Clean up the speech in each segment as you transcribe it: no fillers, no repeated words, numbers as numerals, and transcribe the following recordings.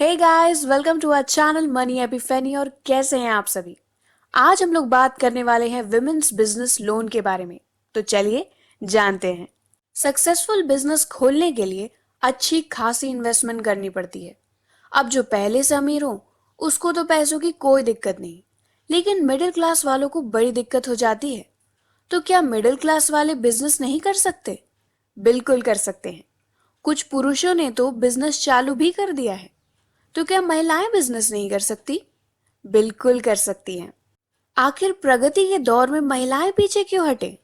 Hey guys, welcome to our channel money epiphany. और कैसे हैं आप सभी। आज हम लोग बात करने वाले हैं विमेन्स बिजनेस लोन के बारे में। तो चलिए जानते हैं। सक्सेसफुल बिजनेस खोलने के लिए अच्छी खासी इन्वेस्टमेंट करनी पड़ती है। अब जो पहले से अमीर हो उसको तो पैसों की कोई दिक्कत नहीं, लेकिन मिडिल क्लास वालों को बड़ी दिक्कत हो जाती है। तो क्या मिडिल क्लास वाले बिजनेस नहीं कर सकते? बिल्कुल कर सकते हैं। कुछ पुरुषों ने तो बिजनेस चालू भी कर दिया है। तो क्या महिलाएं बिजनेस नहीं कर सकती? बिल्कुल कर सकती हैं। आखिर प्रगति के दौर में महिलाएं पीछे क्यों हटे?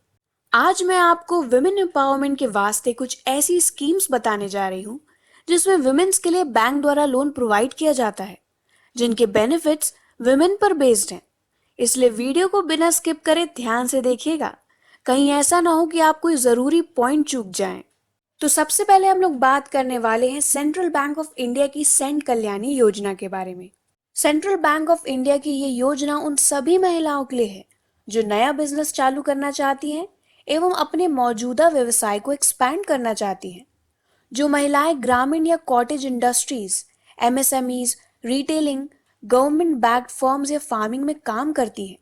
आज मैं आपको विमेन एम्पावरमेंट के वास्ते कुछ ऐसी स्कीम्स बताने जा रही हूँ जिसमें विमेन्स के लिए बैंक द्वारा लोन प्रोवाइड किया जाता है, जिनके बेनिफिट्स विमेन पर बेस्ड हैं। इसलिए वीडियो को बिना स्किप करे ध्यान से देखिएगा। कहीं ऐसा ना हो कि आप कोई जरूरी पॉइंट चूक जाएं। तो सबसे पहले हम लोग बात करने वाले हैं सेंट्रल बैंक ऑफ इंडिया की सेंट कल्याणी योजना के बारे में। सेंट्रल बैंक ऑफ इंडिया की ये योजना उन सभी महिलाओं के लिए है जो नया बिजनेस चालू करना चाहती हैं एवं अपने मौजूदा व्यवसाय को एक्सपैंड करना चाहती हैं। जो महिलाएं ग्रामीण या cottage industries, MSMEs, retailing, government backed firms या फार्मिंग में काम करती हैं,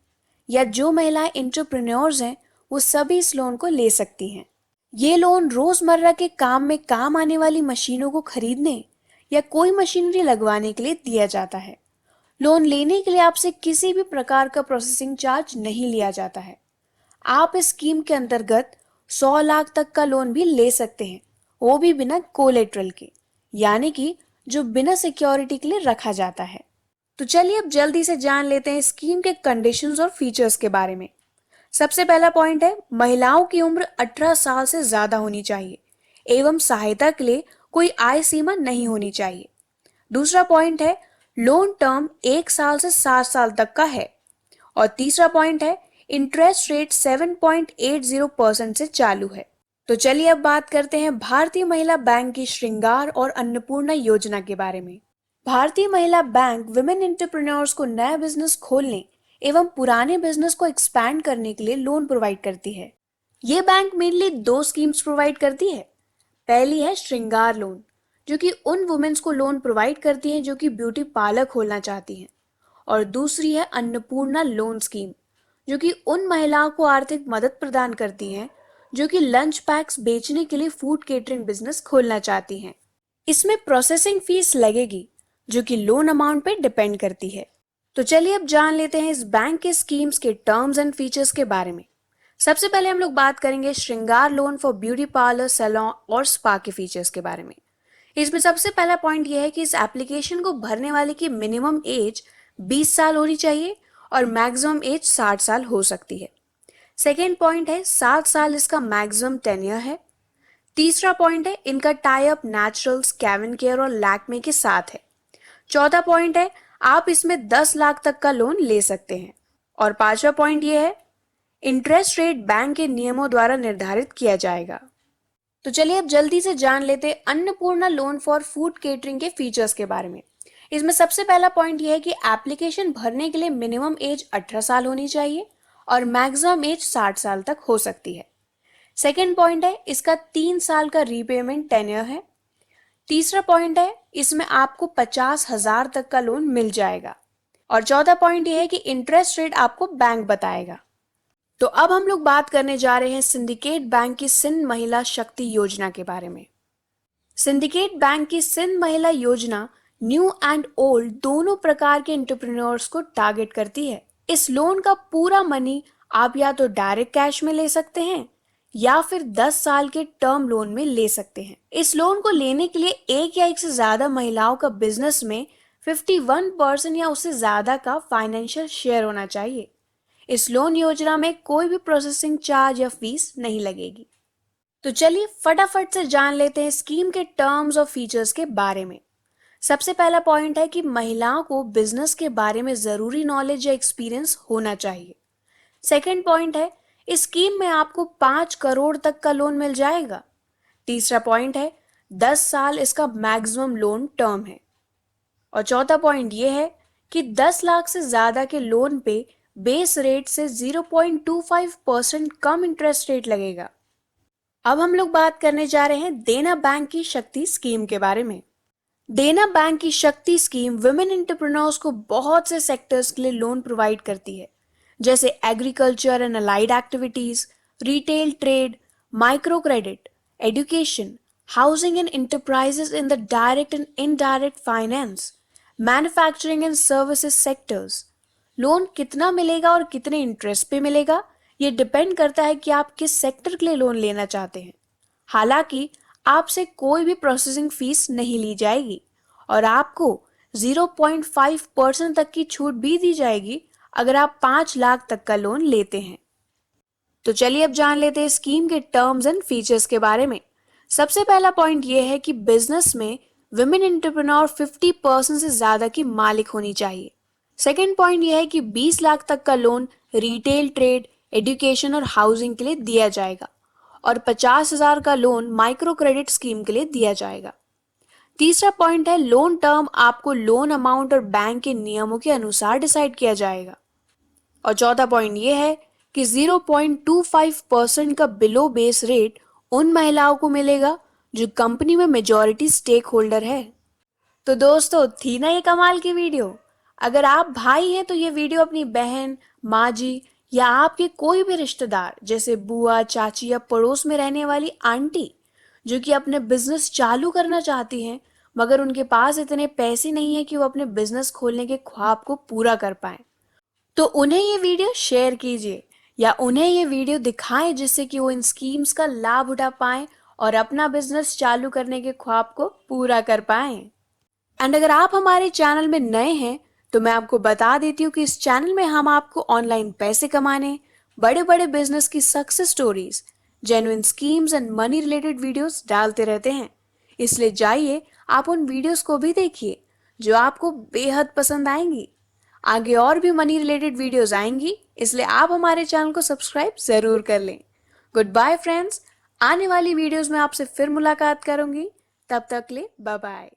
या जो महिलाएं एंटरप्रेन्योर्स हैं, वो सभी इस लोन को ले सकती हैं। ये लोन रोजमर्रा के काम में काम आने वाली मशीनों को खरीदने या कोई मशीनरी लगवाने के लिए दिया जाता है। लोन लेने के लिए आपसे किसी भी प्रकार का प्रोसेसिंग चार्ज नहीं लिया जाता है। आप इस स्कीम के अंतर्गत 100 लाख तक का लोन भी ले सकते हैं, वो भी बिना कोलेट्रल के, यानी कि जो बिना सिक्योरिटी के लिए रखा जाता है। तो चलिए अब जल्दी से जान लेते हैं स्कीम के कंडीशंस और फीचर्स के बारे में। सबसे पहला पॉइंट है, महिलाओं की उम्र 18 साल से ज्यादा होनी चाहिए एवं सहायता के लिए कोई आय सीमा नहीं होनी चाहिए। दूसरा पॉइंट है, लोन टर्म 1 साल से 7 साल तक का है। और तीसरा पॉइंट है, इंटरेस्ट रेट 7.80% से चालू है। तो चलिए अब बात करते हैं भारतीय महिला बैंक की श्रृंगार और अन्नपूर्णा योजना के बारे में। भारतीय महिला बैंक विमेन एंटरप्रेन्योर्स को नया बिजनेस खोलने एवं पुराने बिजनेस को एक्सपैंड करने के लिए लोन प्रोवाइड करती है। ये बैंक मेनली दो स्कीम्स प्रोवाइड करती है। पहली है श्रृंगार लोन, जो कि उन वुमेन्स को लोन प्रोवाइड करती है जो कि ब्यूटी पार्लर खोलना चाहती हैं। और दूसरी है अन्नपूर्णा लोन स्कीम, जो कि उन महिलाओं को आर्थिक मदद प्रदान करती हैं जो कि लंच पैक्स बेचने के लिए फूड केटरिंग बिजनेस खोलना चाहती हैं। इसमें प्रोसेसिंग फीस लगेगी जो कि लोन अमाउंट पे डिपेंड करती है। तो चलिए अब जान लेते हैं इस बैंक के स्कीम्स के टर्म्स एंड फीचर्स के बारे में। सबसे पहले हम लोग बात करेंगे Shringar loan for beauty parlour, salon और स्पा के फीचर्स के बारे में। इसमें सबसे पहला पॉइंट यह है कि इस एप्लीकेशन को भरने वाले की मिनिमम एज 20 साल होनी चाहिए और मैक्सिमम एज 60 साल हो सकती है। सेकेंड पॉइंट है, 7 साल इसका मैक्सिमम टेन्योर है। तीसरा पॉइंट है, इनका टाई अप नेचुरल्स, कैविन केयर और लैक्मे के साथ है। चौथा पॉइंट है, आप इसमें 10 लाख तक का लोन ले सकते हैं। और पांचवा पॉइंट यह है, इंटरेस्ट रेट बैंक के नियमों द्वारा निर्धारित किया जाएगा। तो चलिए अब जल्दी से जान लेते हैं Annapurna loan for food catering के फीचर्स के बारे में। इसमें सबसे पहला पॉइंट यह है कि एप्लीकेशन भरने के लिए मिनिमम एज 18 साल होनी चाहिए और मैक्सिमम एज 60 साल तक हो सकती है। सेकेंड पॉइंट है, इसका 3 साल का रीपेमेंट टेन्योर है। तीसरा पॉइंट है, इसमें आपको 50,000 तक का लोन मिल जाएगा। और चौथा पॉइंट यह है कि इंटरेस्ट रेट आपको बैंक बताएगा। तो अब हम लोग बात करने जा रहे हैं सिंडिकेट बैंक की सिंध महिला शक्ति योजना के बारे में। सिंडिकेट बैंक की सिंध महिला योजना न्यू एंड ओल्ड दोनों प्रकार के एंटरप्रेन्योर्स को टारगेट करती है। इस लोन का पूरा मनी आप या तो डायरेक्ट कैश में ले सकते हैं या फिर 10 साल के टर्म लोन में ले सकते हैं। इस लोन को लेने के लिए एक या एक से ज्यादा महिलाओं का बिजनेस में 51% या उससे ज्यादा का फाइनेंशियल शेयर होना चाहिए। इस लोन योजना में कोई भी प्रोसेसिंग चार्ज या फीस नहीं लगेगी। तो चलिए फटाफट से जान लेते हैं स्कीम के टर्म्स और फीचर्स के बारे में। सबसे पहला पॉइंट है कि महिलाओं को बिजनेस के बारे में जरूरी नॉलेज या एक्सपीरियंस होना चाहिए। सेकेंड पॉइंट है, इस स्कीम में आपको 5 करोड़ तक का लोन मिल जाएगा। तीसरा पॉइंट है, 10 साल इसका मैक्सिमम लोन टर्म है। और चौथा पॉइंट यह है कि 10 लाख से ज्यादा के लोन पे बेस रेट से 0.25% कम इंटरेस्ट रेट लगेगा। अब हम लोग बात करने जा रहे हैं देना बैंक की शक्ति स्कीम के बारे में। देना बैंक की शक्ति स्कीम विमेन एंटरप्रेन्योर्स को बहुत से सेक्टर्स के लिए लोन प्रोवाइड करती है, जैसे agriculture and allied activities, retail trade, micro credit, education, housing and enterprises in the direct and indirect finance, manufacturing and services sectors. Loan कितना मिलेगा और कितने इंटरेस्ट पे मिलेगा, ये डिपेंड करता है कि आप किस सेक्टर के लिए लोन लेना चाहते हैं। हालांकि आपसे कोई भी प्रोसेसिंग फीस नहीं ली जाएगी और आपको 0.5% तक की छूट भी दी जाएगी अगर आप 5 लाख तक का लोन लेते हैं। तो चलिए अब जान लेते हैं स्कीम के टर्म्स एंड फीचर्स के बारे में। सबसे पहला पॉइंट यह है कि बिजनेस में विमेन एंटरप्रेन्योर 50% से ज्यादा की मालिक होनी चाहिए। सेकेंड पॉइंट यह है कि 20 लाख तक का लोन रिटेल ट्रेड, एजुकेशन और हाउसिंग के लिए दिया जाएगा और 50,000 का लोन माइक्रो क्रेडिट स्कीम के लिए दिया जाएगा। तीसरा पॉइंट है लोन टर्म आपको लोन अमाउंट और बैंक के नियमों के अनुसार डिसाइड किया जाएगा। और चौथा पॉइंट यह है कि 0.25% का बिलो बेस रेट उन महिलाओं को मिलेगा जो कंपनी में मेजॉरिटी स्टेक होल्डर है। तो दोस्तों, थी ना ये कमाल की वीडियो। अगर आप भाई हैं तो ये वीडियो अपनी बहन, माँ जी या आपके कोई भी रिश्तेदार जैसे बुआ, चाची या पड़ोस में रहने वाली आंटी जो कि अपने बिजनेस चालू करना चाहती हैं मगर उनके पास इतने पैसे नहीं है कि वो अपने बिजनेस खोलने के ख्वाब को पूरा कर पाए, तो उन्हें ये वीडियो शेयर कीजिए या उन्हें ये वीडियो दिखाएं जिससे कि वो इन स्कीम्स का लाभ उठा पाएं और अपना बिजनेस चालू करने के ख्वाब को पूरा कर पाएं। एंड अगर आप हमारे चैनल में नए हैं तो मैं आपको बता देती हूँ कि इस चैनल में हम आपको ऑनलाइन पैसे कमाने, बड़े बड़े बिजनेस की success stories, genuine schemes and money related videos डालते रहते हैं। इसलिए जाइए आप उन वीडियोस को भी देखिए जो आपको बेहद पसंद आएंगी। आगे और भी मनी रिलेटेड वीडियोस आएंगी, इसलिए आप हमारे चैनल को सब्सक्राइब जरूर कर लें। गुड बाय फ्रेंड्स, आने वाली वीडियोस में आपसे फिर मुलाकात करूंगी। तब तक ले बाय बाय।